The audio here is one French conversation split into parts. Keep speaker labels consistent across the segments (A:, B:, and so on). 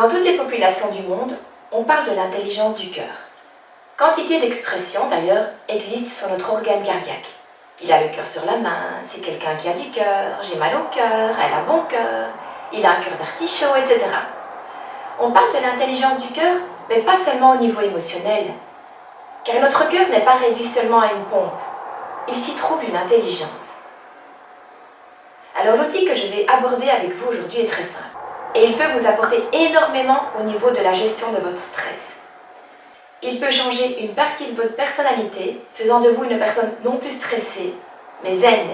A: Dans toutes les populations du monde, on parle de l'intelligence du cœur. Quantité d'expressions, d'ailleurs, existent sur notre organe cardiaque. Il a le cœur sur la main, c'est quelqu'un qui a du cœur, j'ai mal au cœur, elle a bon cœur, il a un cœur d'artichaut, etc. On parle de l'intelligence du cœur, mais pas seulement au niveau émotionnel, car notre cœur n'est pas réduit seulement à une pompe, il s'y trouve une intelligence. Alors l'outil que je vais aborder avec vous aujourd'hui est très simple, et il peut vous apporter énormément au niveau de la gestion de votre stress. Il peut changer une partie de votre personnalité, faisant de vous une personne non plus stressée, mais zen.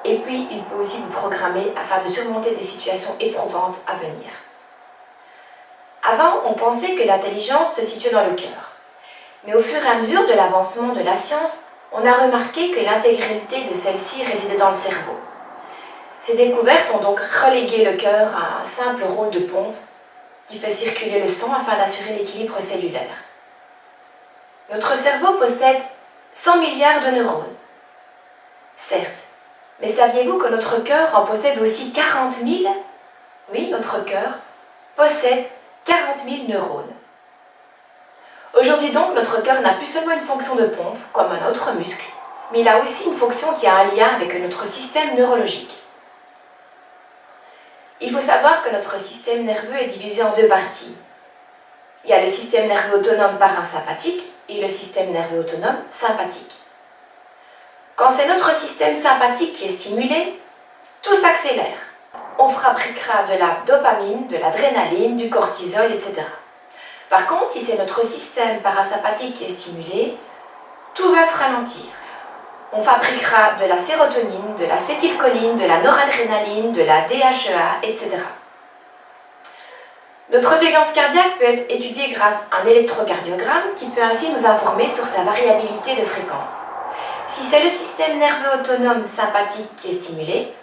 A: Et puis, il peut aussi vous programmer afin de surmonter des situations éprouvantes à venir. Avant, on pensait que l'intelligence se situait dans le cœur. Mais au fur et à mesure de l'avancement de la science, on a remarqué que l'intégralité de celle-ci résidait dans le cerveau. Ces découvertes ont donc relégué le cœur à un simple rôle de pompe qui fait circuler le sang afin d'assurer l'équilibre cellulaire. Notre cerveau possède 100 milliards de neurones. Certes, mais saviez-vous que notre cœur en possède aussi 40 000 ? Oui, notre cœur possède 40 000 neurones. Aujourd'hui donc, notre cœur n'a plus seulement une fonction de pompe, comme un autre muscle, mais il a aussi une fonction qui a un lien avec notre système neurologique. Il faut savoir que notre système nerveux est divisé en deux parties. Il y a le système nerveux autonome parasympathique et le système nerveux autonome sympathique. Quand c'est notre système sympathique qui est stimulé, tout s'accélère. On fabriquera de la dopamine, de l'adrénaline, du cortisol, etc. Par contre, si c'est notre système parasympathique qui est stimulé, tout va se ralentir. On fabriquera de la sérotonine, de l'acétylcholine, de la noradrénaline, de la DHEA, etc. Notre fréquence cardiaque peut être étudiée grâce à un électrocardiogramme qui peut ainsi nous informer sur sa variabilité de fréquence. Si c'est le système nerveux autonome sympathique qui est stimulé,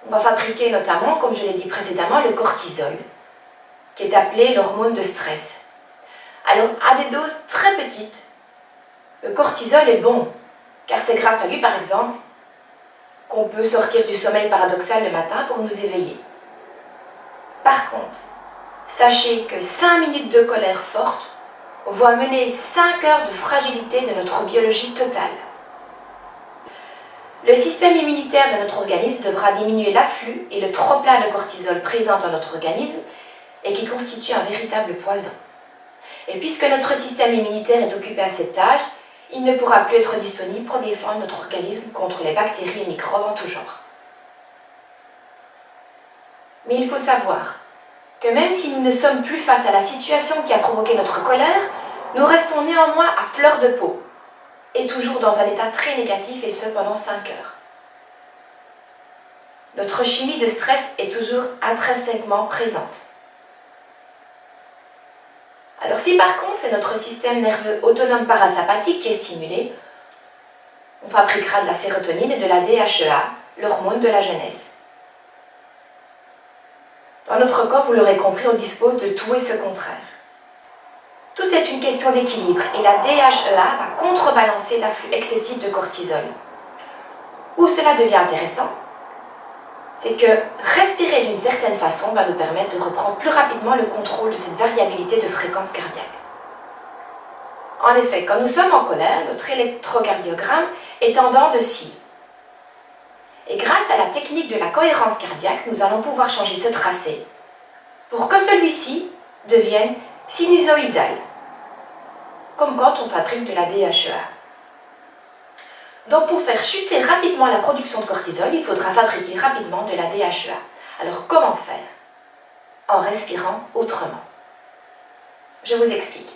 A: on va fabriquer notamment, comme je l'ai dit précédemment, le cortisol, qui est appelé l'hormone de stress. Alors, à des doses très petites, le cortisol est bon, car c'est grâce à lui, par exemple, qu'on peut sortir du sommeil paradoxal le matin pour nous éveiller. Par contre, sachez que 5 minutes de colère forte vont mener 5 heures de fragilité de notre biologie totale. Le système immunitaire de notre organisme devra diminuer l'afflux et le trop-plein de cortisol présent dans notre organisme et qui constitue un véritable poison. Et puisque notre système immunitaire est occupé à cette tâche, il ne pourra plus être disponible pour défendre notre organisme contre les bactéries et microbes en tout genre. Mais il faut savoir que même si nous ne sommes plus face à la situation qui a provoqué notre colère, nous restons néanmoins à fleur de peau, et toujours dans un état très négatif, et ce pendant 5 heures. Notre chimie de stress est toujours intrinsèquement présente. Alors si par contre c'est notre système nerveux autonome parasympathique qui est stimulé, on fabriquera de la sérotonine et de la DHEA, l'hormone de la jeunesse. Dans notre corps, vous l'aurez compris, on dispose de tout et ce contraire. Tout est une question d'équilibre et la DHEA va contrebalancer l'afflux excessif de cortisol. Où cela devient intéressant, c'est que respirer d'une certaine façon va nous permettre de reprendre plus rapidement le contrôle de cette variabilité de fréquence cardiaque. En effet, quand nous sommes en colère, notre électrocardiogramme est en dents de scie. Et grâce à la technique de la cohérence cardiaque, nous allons pouvoir changer ce tracé pour que celui-ci devienne sinusoïdal, comme quand on fabrique de la DHEA. Donc pour faire chuter rapidement la production de cortisol, il faudra fabriquer rapidement de la DHEA. Alors comment faire ? En respirant autrement. Je vous explique.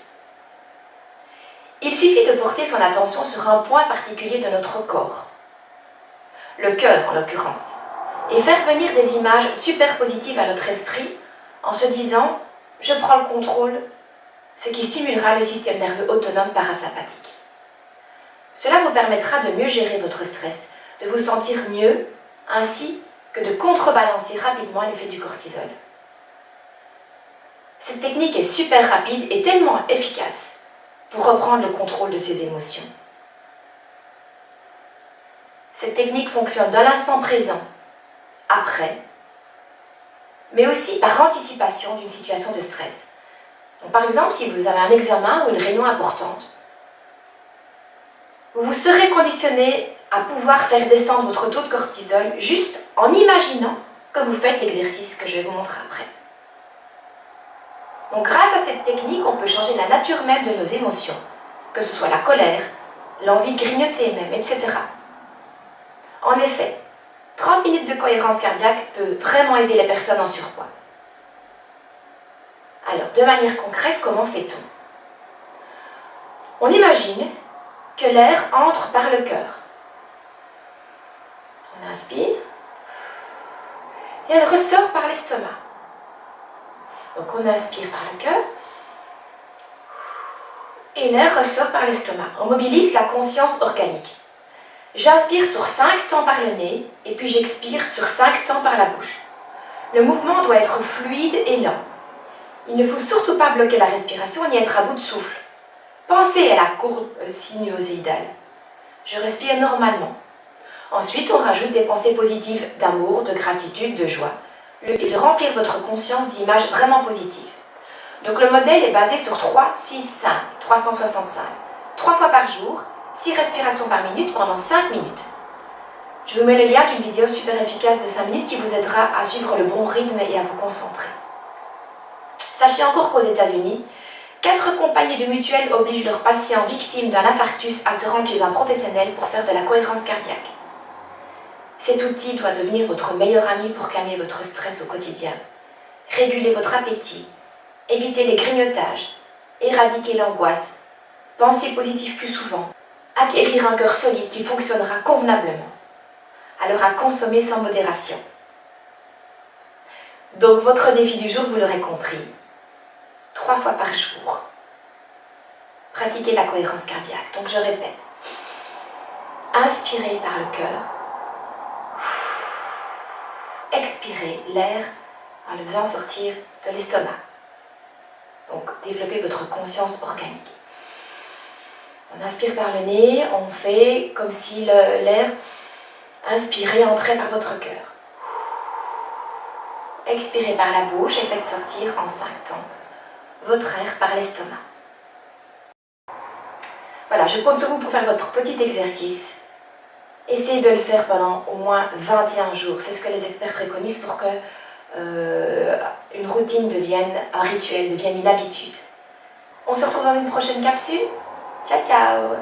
A: Il suffit de porter son attention sur un point particulier de notre corps, le cœur en l'occurrence, et faire venir des images super positives à notre esprit en se disant « je prends le contrôle », ce qui stimulera le système nerveux autonome parasympathique. Cela vous permettra de mieux gérer votre stress, de vous sentir mieux, ainsi que de contrebalancer rapidement l'effet du cortisol. Cette technique est super rapide et tellement efficace pour reprendre le contrôle de ses émotions. Cette technique fonctionne dans l'instant présent, après, mais aussi par anticipation d'une situation de stress. Donc, par exemple, si vous avez un examen ou une réunion importante, vous serez conditionné à pouvoir faire descendre votre taux de cortisol juste en imaginant que vous faites l'exercice que je vais vous montrer après. Donc grâce à cette technique, on peut changer la nature même de nos émotions, que ce soit la colère, l'envie de grignoter même, etc. En effet, 30 minutes de cohérence cardiaque peut vraiment aider les personnes en surpoids. Alors, de manière concrète, comment fait-on? On imagine que l'air entre par le cœur. On inspire et elle ressort par l'estomac. Donc on inspire par le cœur et l'air ressort par l'estomac. On mobilise la conscience organique. J'inspire sur 5 temps par le nez et puis j'expire sur 5 temps par la bouche. Le mouvement doit être fluide et lent. Il ne faut surtout pas bloquer la respiration ni être à bout de souffle. Pensez à la courbe sinusoïdale. Je respire normalement. Ensuite, on rajoute des pensées positives d'amour, de gratitude, de joie. Le but est de remplir votre conscience d'images vraiment positives. Donc le modèle est basé sur 3, 6, 5, 365. 3 fois par jour, 6 respirations par minute pendant 5 minutes. Je vous mets le lien d'une vidéo super efficace de 5 minutes qui vous aidera à suivre le bon rythme et à vous concentrer. Sachez encore qu'aux États-Unis, 4 compagnies de mutuelles obligent leurs patients victimes d'un infarctus à se rendre chez un professionnel pour faire de la cohérence cardiaque. Cet outil doit devenir votre meilleur ami pour calmer votre stress au quotidien, réguler votre appétit, éviter les grignotages, éradiquer l'angoisse, penser positif plus souvent, acquérir un cœur solide qui fonctionnera convenablement. Alors à consommer sans modération. Donc votre défi du jour, vous l'aurez compris, 3 fois par jour. Pratiquez la cohérence cardiaque. Donc je répète, inspirez par le cœur, expirez l'air en le faisant sortir de l'estomac. Donc développez votre conscience organique. On inspire par le nez, on fait comme si l'air inspiré entrait par votre cœur. Expirez par la bouche et faites sortir en 5 temps votre air par l'estomac. Voilà, je compte sur vous pour faire votre petit exercice. Essayez de le faire pendant au moins 21 jours. C'est ce que les experts préconisent pour que une routine devienne un rituel, devienne une habitude. On se retrouve dans une prochaine capsule. Ciao, ciao!